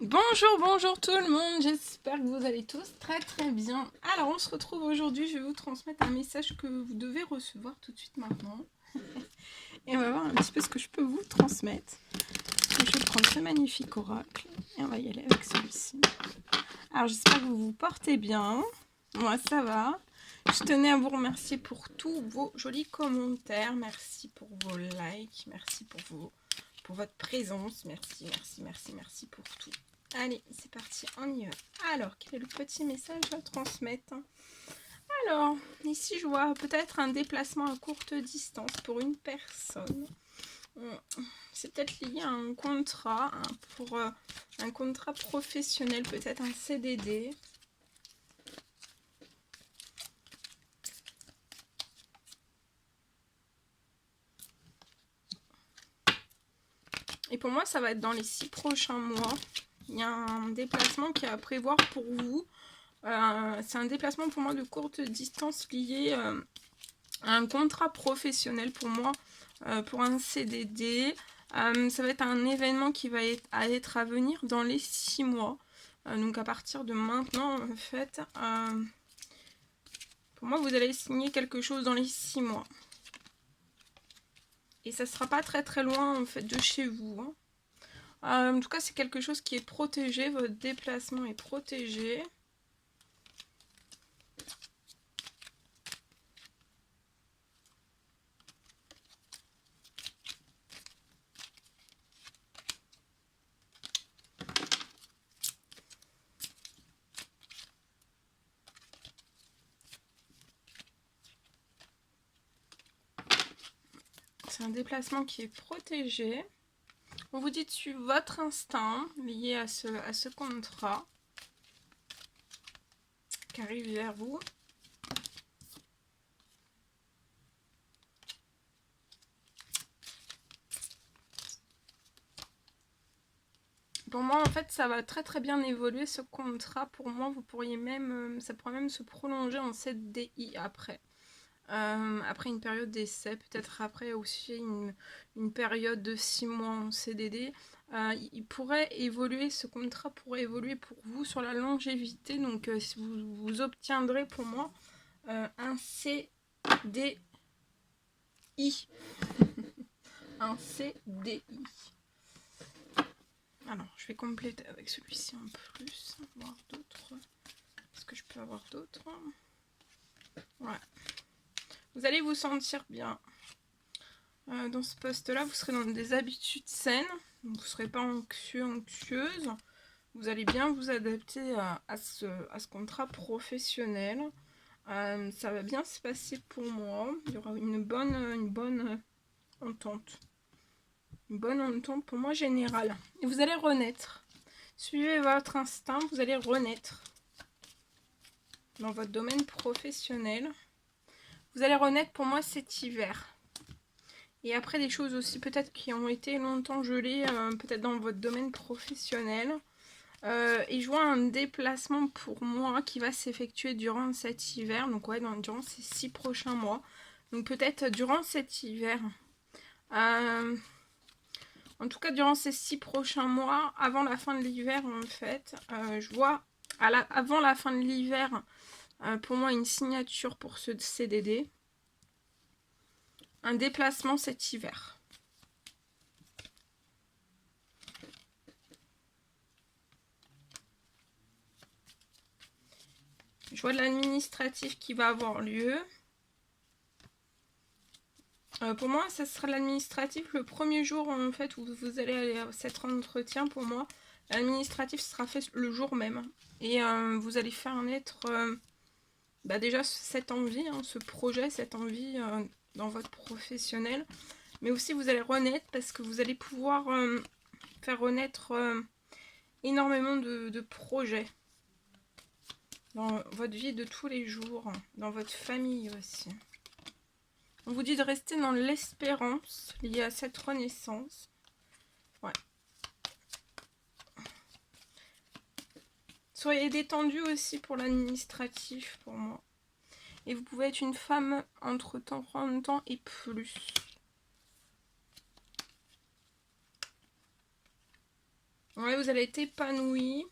Bonjour tout le monde, j'espère que vous allez tous très bien. Alors on se retrouve aujourd'hui, je vais vous transmettre un message que vous devez recevoir tout de suite maintenant. Et on va voir un petit peu ce que je peux vous transmettre. Donc, je vais prendre ce magnifique oracle et on va y aller avec celui-ci. Alors j'espère que vous vous portez bien, moi ça va. Je tenais à vous remercier pour tous vos jolis commentaires, merci pour vos likes, merci pour votre présence, merci pour tout. Allez, c'est parti, on y va. Alors, quel est le petit message à transmettre? Alors, ici, je vois peut-être un déplacement à courte distance pour une personne. C'est peut-être lié à un contrat, pour un contrat professionnel, peut-être un CDD. Et pour moi, ça va être dans les 6 prochains mois. Il y a un déplacement qui est à prévoir pour vous. C'est un déplacement pour moi de courte distance lié à un contrat professionnel pour moi, pour un CDD. Ça va être un événement qui va être à venir dans les 6 mois. Donc à partir de maintenant, en fait, pour moi, vous allez signer quelque chose dans les 6 mois. Et ça ne sera pas très loin en fait de chez vous. En tout cas, c'est quelque chose qui est protégé. Votre déplacement est protégé. C'est un déplacement qui est protégé. On vous dit de suivre votre instinct lié à ce contrat qui arrive vers vous. Pour moi, en fait, ça va très bien évoluer ce contrat. Pour moi, vous pourriez même, ça pourrait même se prolonger en CDI après. Après une période d'essai, peut-être après aussi une période de 6 mois en CDD. Il pourrait évoluer, ce contrat pourrait évoluer pour vous sur la longévité. Donc, si vous obtiendrez pour moi un CDI. Un CDI. Alors, je vais compléter avec celui-ci en plus, voir d'autres. Est-ce que je peux avoir d'autres? Ouais. Vous allez vous sentir bien. Dans ce poste-là, vous serez dans des habitudes saines. Vous ne serez pas anxieux, anxieuse. Vous allez bien vous adapter à ce contrat professionnel. Ça va bien se passer pour moi. Il y aura une bonne entente. Une bonne entente pour moi générale. Et vous allez renaître. Suivez votre instinct, vous allez renaître dans votre domaine professionnel. Vous allez renaître pour moi cet hiver. Et après des choses aussi peut-être qui ont été longtemps gelées, peut-être dans votre domaine professionnel. Et je vois un déplacement pour moi qui va s'effectuer durant cet hiver. Donc ouais, durant ces 6 prochains mois. Donc peut-être durant cet hiver. En tout cas, durant ces 6 prochains mois, avant la fin de l'hiver, en fait, je vois avant la fin de l'hiver, pour moi, une signature pour ce CDD. Un déplacement cet hiver. Je vois de l'administratif qui va avoir lieu. Pour moi, ça sera l'administratif le premier jour en fait où vous allez aller à cet entretien. Pour moi, l'administratif sera fait le jour même. Et vous allez faire naître déjà cette envie, ce projet, cette envie dans votre professionnel. Mais aussi vous allez renaître parce que vous allez pouvoir faire renaître énormément de projets dans votre vie de tous les jours, dans votre famille aussi. On vous dit de rester dans l'espérance liée à cette renaissance. Ouais. Soyez détendu aussi pour l'administratif pour moi. Et vous pouvez être une femme entre 30 ans et plus. Ouais, vous allez être épanoui.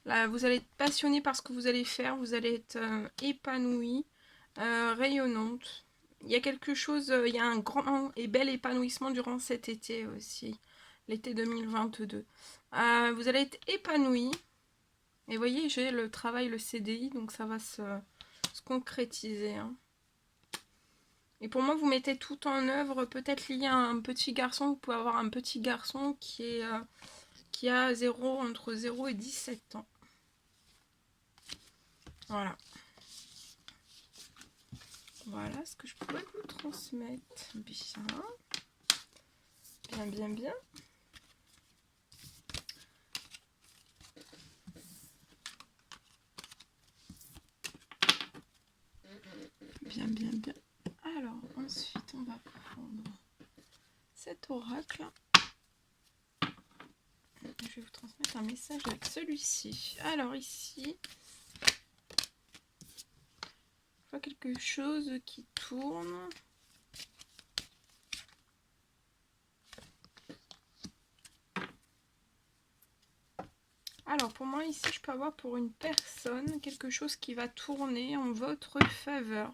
Là, vous allez être passionné par ce que vous allez faire. Vous allez être épanoui, rayonnante. Il y a quelque chose, il y a un grand et bel épanouissement durant cet été aussi. L'été 2022. Vous allez être épanoui. Et vous voyez, j'ai le travail, le CDI, donc ça va se concrétiser. Hein. Et pour moi, vous mettez tout en œuvre, peut-être lié à un petit garçon. Vous pouvez avoir un petit garçon qui a entre 0 et 17 ans. Voilà. Voilà ce que je pourrais vous transmettre. Bien. Bien, bien, bien. Bien, bien, bien. Alors, ensuite, on va prendre cet oracle. Je vais vous transmettre un message avec celui-ci. Alors, ici, je vois quelque chose qui tourne. Alors, pour moi, ici, je peux avoir pour une personne quelque chose qui va tourner en votre faveur.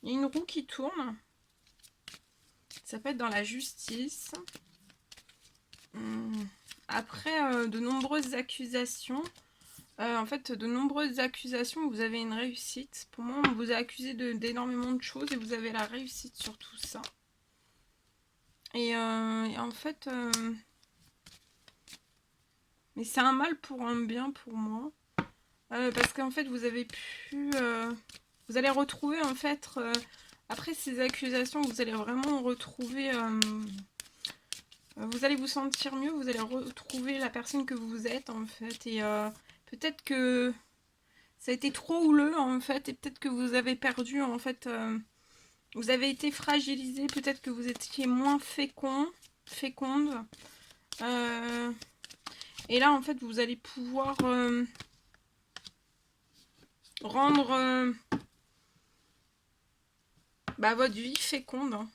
Il y a une roue qui tourne. Ça peut être dans la justice. Après de nombreuses accusations, en fait, de nombreuses accusations, vous avez une réussite. Pour moi, on vous a accusé d'énormément de choses et vous avez la réussite sur tout ça. Et en fait, mais c'est un mal pour un bien pour moi. Parce qu'en fait, vous avez pu... vous allez retrouver, en fait, après ces accusations, vous allez vraiment retrouver... vous allez vous sentir mieux, vous allez retrouver la personne que vous êtes, en fait. Et peut-être que ça a été trop houleux, en fait, et peut-être que vous avez perdu, en fait... vous avez été fragilisé, peut-être que vous étiez moins féconde. Et là, en fait, vous allez pouvoir rendre votre vie féconde.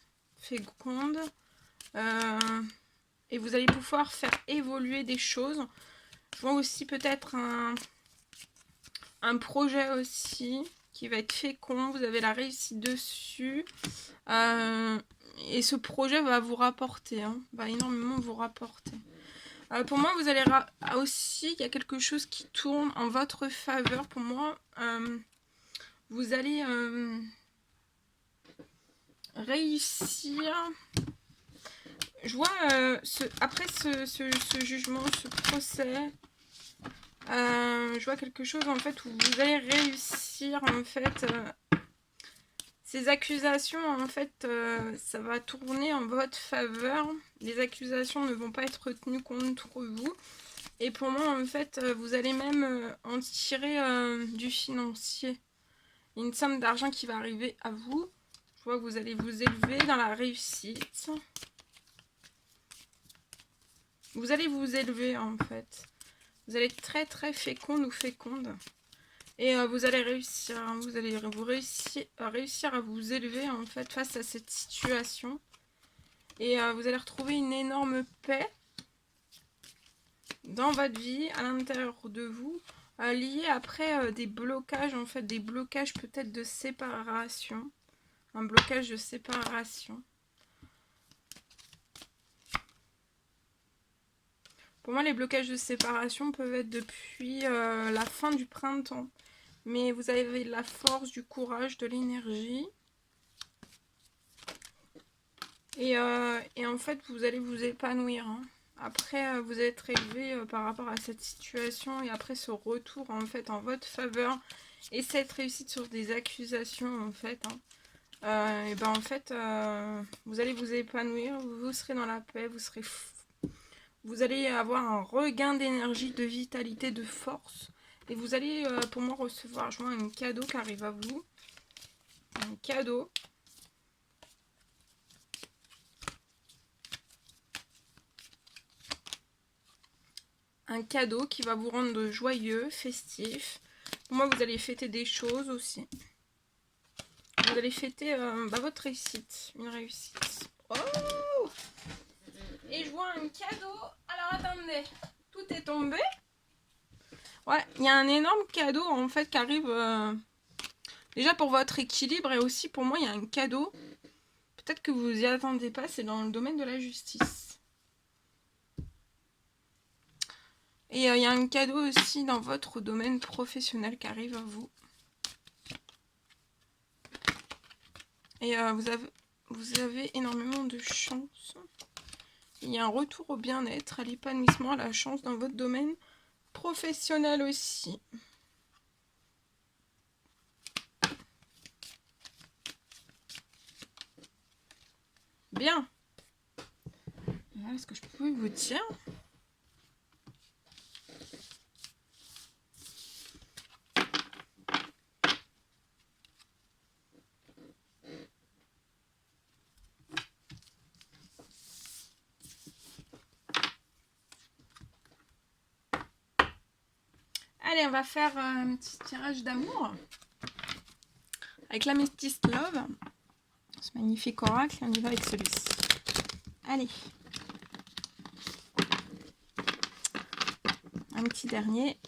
Et vous allez pouvoir faire évoluer des choses. Je vois aussi peut-être un projet aussi qui va être fécond. Vous avez la réussite dessus. Et ce projet va vous rapporter. Va énormément vous rapporter. Pour moi, vous allez aussi, il y a quelque chose qui tourne en votre faveur. Pour moi, vous allez réussir. Je vois, après ce jugement, ce procès, je vois quelque chose en fait où vous allez réussir en fait. Ces accusations, en fait, ça va tourner en votre faveur. Les accusations ne vont pas être tenues contre vous. Et pour moi, en fait, vous allez même en tirer du financier. Une somme d'argent qui va arriver à vous. Je vois que vous allez vous élever dans la réussite. Vous allez vous élever, en fait. Vous allez être très, très féconde ou féconde. Et vous allez réussir. Vous allez réussir à vous élever, en fait, face à cette situation. Et vous allez retrouver une énorme paix dans votre vie, à l'intérieur de vous, lié après des blocages, en fait, des blocages peut-être de séparation. Un blocage de séparation. Pour moi, les blocages de séparation peuvent être depuis la fin du printemps. Mais vous avez de la force, du courage, de l'énergie. Et en fait, vous allez vous épanouir. Après, vous êtes élevé par rapport à cette situation. Et après ce retour, en fait, en votre faveur. Et cette réussite sur des accusations, en fait. Et ben en fait, vous allez vous épanouir. Vous serez dans la paix. Vous allez avoir un regain d'énergie, de vitalité, de force. Et vous allez, pour moi, recevoir, je vois, un cadeau qui arrive à vous. Un cadeau. Un cadeau qui va vous rendre joyeux, festif. Pour moi, vous allez fêter des choses aussi. Vous allez fêter votre réussite. Une réussite. Oh! tomber. Ouais, il y a un énorme cadeau en fait qui arrive déjà pour votre équilibre et aussi pour moi il y a un cadeau. Peut-être que vous y attendez pas, c'est dans le domaine de la justice. Et il y a un cadeau aussi dans votre domaine professionnel qui arrive à vous. Et vous avez énormément de chance. Il y a un retour au bien-être, à l'épanouissement, à la chance dans votre domaine professionnel aussi. Bien. Voilà ce que je peux vous dire. Allez, on va faire un petit tirage d'amour avec l'Amethyst Love. Ce magnifique oracle, on y va avec celui-ci. Allez. Un petit dernier.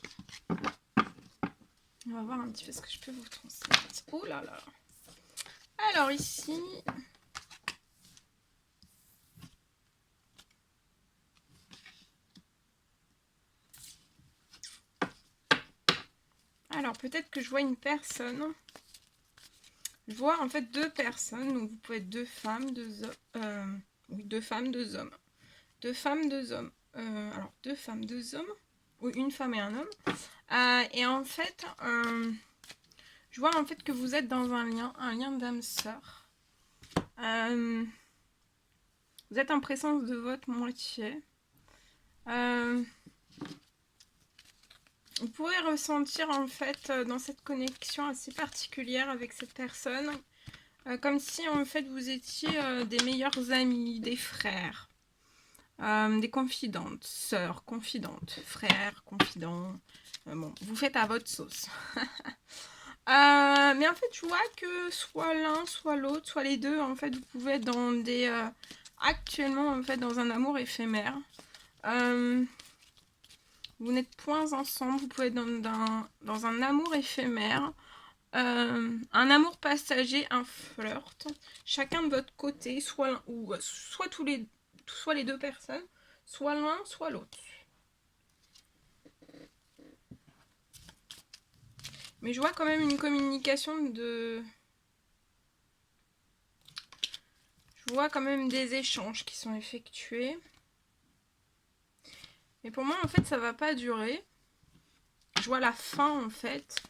On va voir un petit peu ce que je peux vous transmettre. Oh là là. Alors ici... Alors peut-être que je vois une personne. Je vois en fait deux personnes. Donc vous pouvez être deux femmes, deux hommes. Oui, deux femmes, deux hommes. Deux femmes, deux hommes. Alors deux femmes, deux hommes. Ou une femme et un homme. Et en fait, je vois en fait que vous êtes dans un lien d'âme sœur. Vous êtes en présence de votre moitié. Vous pourrez ressentir en fait dans cette connexion assez particulière avec cette personne, comme si en fait vous étiez des meilleurs amis, des frères, des confidentes, sœurs, confidentes, frères, confidents. Bon, vous faites à votre sauce. Mais en fait, je vois que soit l'un, soit l'autre, soit les deux, en fait, vous pouvez être dans des... actuellement, en fait, dans un amour éphémère. Vous n'êtes point ensemble, vous pouvez être dans un amour éphémère, un amour passager, un flirt, chacun de votre côté, soit les deux personnes, soit l'un, soit l'autre. Mais je vois quand même une communication de... Je vois quand même des échanges qui sont effectués. Mais pour moi, en fait, ça va pas durer. Je vois la fin, en fait.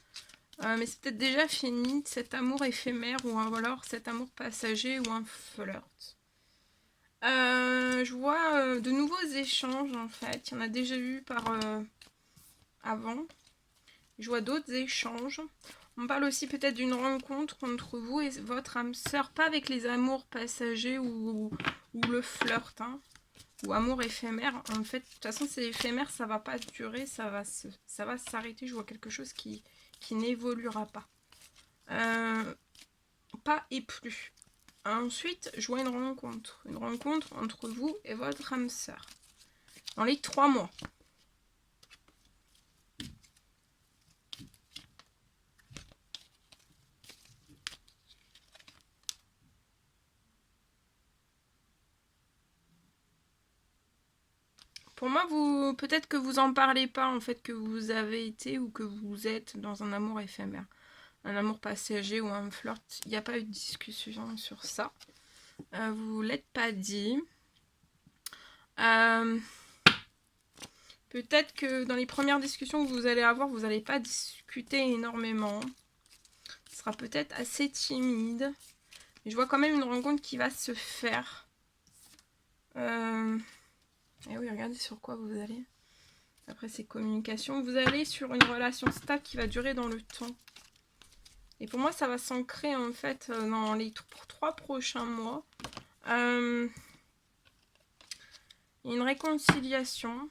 Mais c'est peut-être déjà fini, cet amour éphémère ou alors cet amour passager ou un flirt. Je vois de nouveaux échanges, en fait. Il y en a déjà eu par avant. Je vois d'autres échanges. On parle aussi peut-être d'une rencontre entre vous et votre âme sœur. Pas avec les amours passagers ou le flirt, hein. Ou amour éphémère, en fait, de toute façon c'est éphémère, ça va pas durer, ça va s'arrêter. Je vois quelque chose qui n'évoluera pas. Pas et plus. Ensuite, je vois une rencontre entre vous et votre âme sœur. Dans les 3 mois. Pour moi, peut-être que vous en parlez pas, en fait, que vous avez été ou que vous êtes dans un amour éphémère. Un amour passager ou un flirt. Il n'y a pas eu de discussion sur ça. Vous ne l'êtes pas dit. Peut-être que dans les premières discussions que vous allez avoir, vous n'allez pas discuter énormément. Ce sera peut-être assez timide. Mais je vois quand même une rencontre qui va se faire. Et oui, regardez sur quoi vous allez. Après ces communications, vous allez sur une relation stable qui va durer dans le temps. Et pour moi, ça va s'ancrer en fait dans les 3 prochains mois. Une réconciliation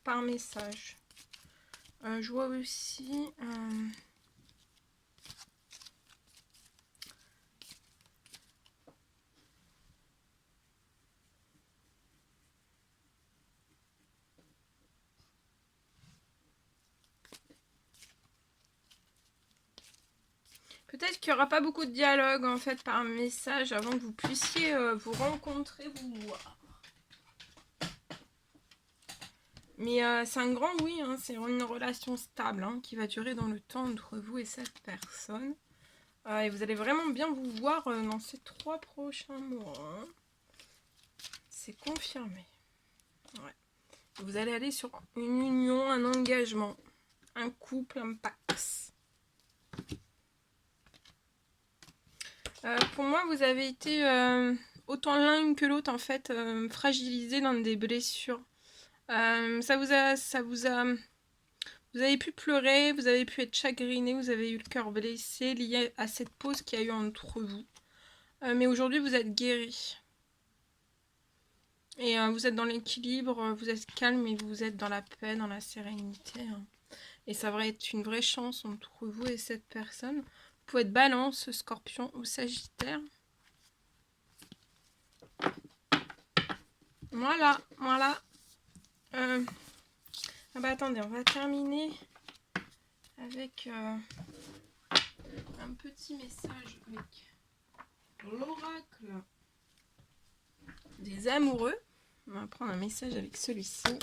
par message. Je vois aussi... Peut-être qu'il n'y aura pas beaucoup de dialogue en fait par message avant que vous puissiez vous rencontrer, vous voir. Mais c'est un grand oui, hein, c'est une relation stable hein, qui va durer dans le temps entre vous et cette personne. Et vous allez vraiment bien vous voir dans ces 3 prochains mois. Hein. C'est confirmé. Ouais. Vous allez aller sur une union, un engagement, un couple, un pax. Pour moi, vous avez été autant l'un que l'autre en fait fragilisé dans des blessures. Vous avez pu pleurer, vous avez pu être chagriné, vous avez eu le cœur blessé lié à cette pause qu'il y a eu entre vous. Mais aujourd'hui, vous êtes guéri. Et vous êtes dans l'équilibre, vous êtes calme et vous êtes dans la paix, dans la sérénité. Hein. Et ça va être une vraie chance entre vous et cette personne. Vous pouvez être Balance, Scorpion ou Sagittaire. Voilà, voilà. Ah bah attendez, on va terminer avec un petit message avec l'oracle des amoureux. On va prendre un message avec celui-ci.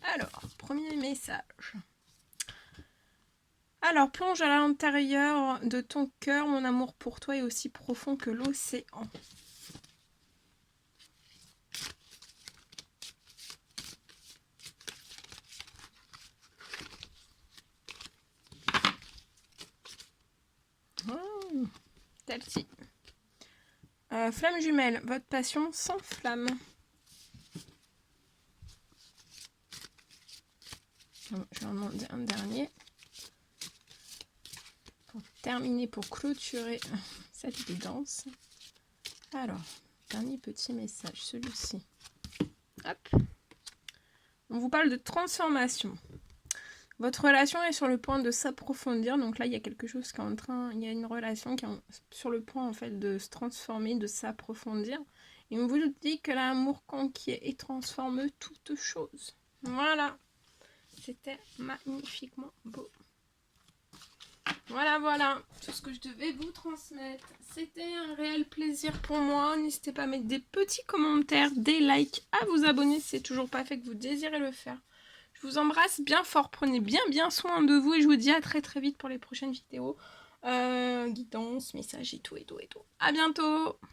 Alors, premier message. Alors, plonge à l'intérieur de ton cœur, mon amour pour toi est aussi profond que l'océan. Oh, celle-ci. Flamme jumelle, votre passion sans flamme. Je vais en demander un dernier. Pour terminer, pour clôturer cette guidance. Alors, dernier petit message, celui-ci. Hop. On vous parle de transformation. Votre relation est sur le point de s'approfondir. Donc là, il y a quelque chose qui est en train... Il y a une relation qui est sur le point en fait de se transformer, de s'approfondir. Et on vous dit que l'amour conquiert et transforme toute chose. Voilà. C'était magnifiquement beau. Voilà, voilà. Tout ce que je devais vous transmettre. C'était un réel plaisir pour moi. N'hésitez pas à mettre des petits commentaires, des likes, à vous abonner si c'est toujours pas fait que vous désirez le faire. Je vous embrasse bien fort, prenez bien soin de vous et je vous dis à très vite pour les prochaines vidéos. Guidance, messages et tout. À bientôt!